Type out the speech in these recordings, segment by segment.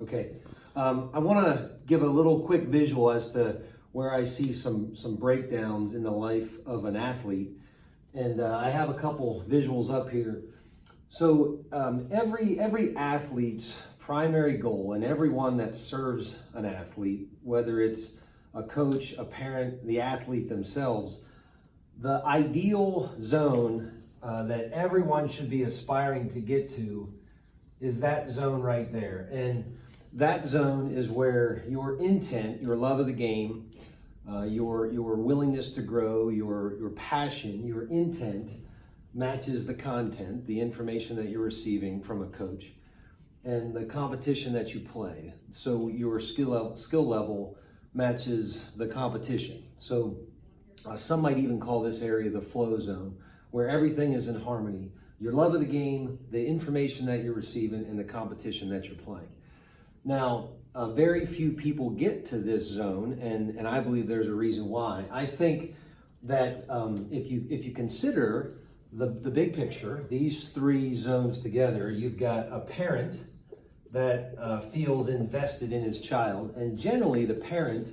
Okay, I want to give a little quick visual as to where I see some breakdowns in the life of an athlete, and I have a couple visuals up here. So every athlete's primary goal, and everyone that serves an athlete, whether it's a coach, a parent, the athlete themselves, the ideal zone that everyone should be aspiring to get to is that zone right there. And that zone is where your intent, your love of the game, your willingness to grow, your passion, your intent matches the content, the information that you're receiving from a coach, and the competition that you play. So your skill level matches the competition. So some might even call this area the flow zone, where everything is in harmony. Your love of the game, the information that you're receiving, and the competition that you're playing. Now, very few people get to this zone, and I believe there's a reason why. I think that if you consider the big picture, these three zones together, you've got a parent that feels invested in his child, and generally the parent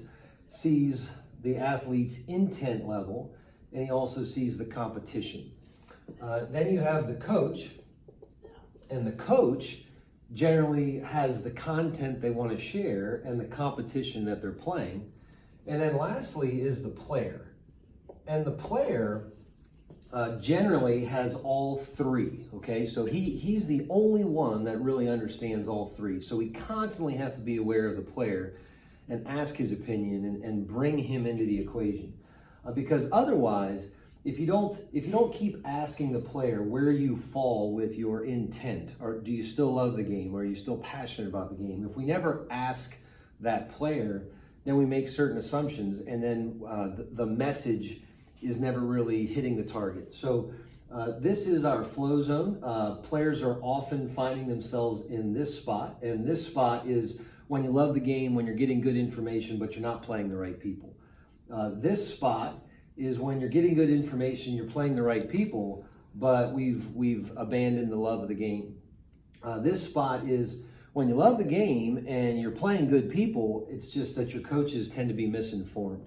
sees the athlete's intent level, and he also sees the competition. Then you have the coach, and the coach generally has the content they want to share and the competition that they're playing. And then lastly is the player. And the player generally has all three, okay? So he's the only one that really understands all three. So we constantly have to be aware of the player and ask his opinion and bring him into the equation. Because otherwise, if you don't keep asking the player where you fall with your intent, or do you still love the game, or are you still passionate about the game, if we never ask that player, then we make certain assumptions, and then the message is never really hitting the target. So this is our flow zone. Players are often finding themselves in this spot, and this spot is when you love the game, when you're getting good information, but you're not playing the right people. This spot is when you're getting good information, you're playing the right people, but we've abandoned the love of the game. This spot is when you love the game and you're playing good people, it's just that your coaches tend to be misinformed.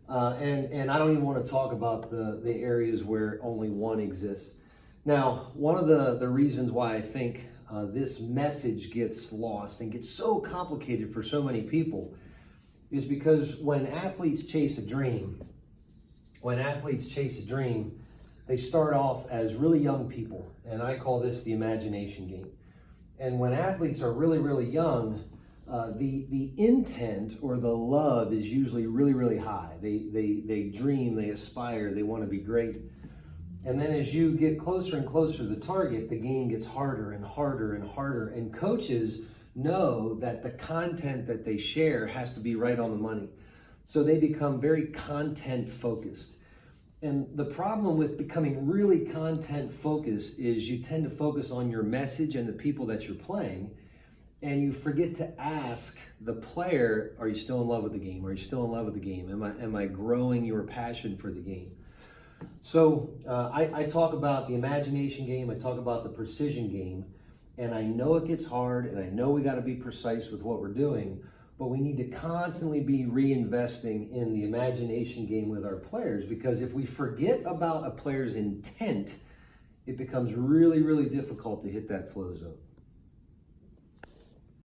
And I don't even want to talk about the areas where only one exists. Now, one of the reasons why I think this message gets lost and gets so complicated for so many people is because when athletes chase a dream, they start off as really young people, and I call this the imagination game. And when athletes are really, really young, the intent or the love is usually really, really high. They dream, they aspire, they want to be great. And then as you get closer and closer to the target, the game gets harder and harder and harder. And coaches know that the content that they share has to be right on the money. So they become very content focused. And the problem with becoming really content focused is you tend to focus on your message and the people that you're playing, and you forget to ask the player, are you still in love with the game? Are you still in love with the game? Am I growing your passion for the game? So I talk about the imagination game, I talk about the precision game, and I know it gets hard, and I know we got to be precise with what we're doing, but we need to constantly be reinvesting in the imagination game with our players, because if we forget about a player's intent, it becomes really, really difficult to hit that flow zone.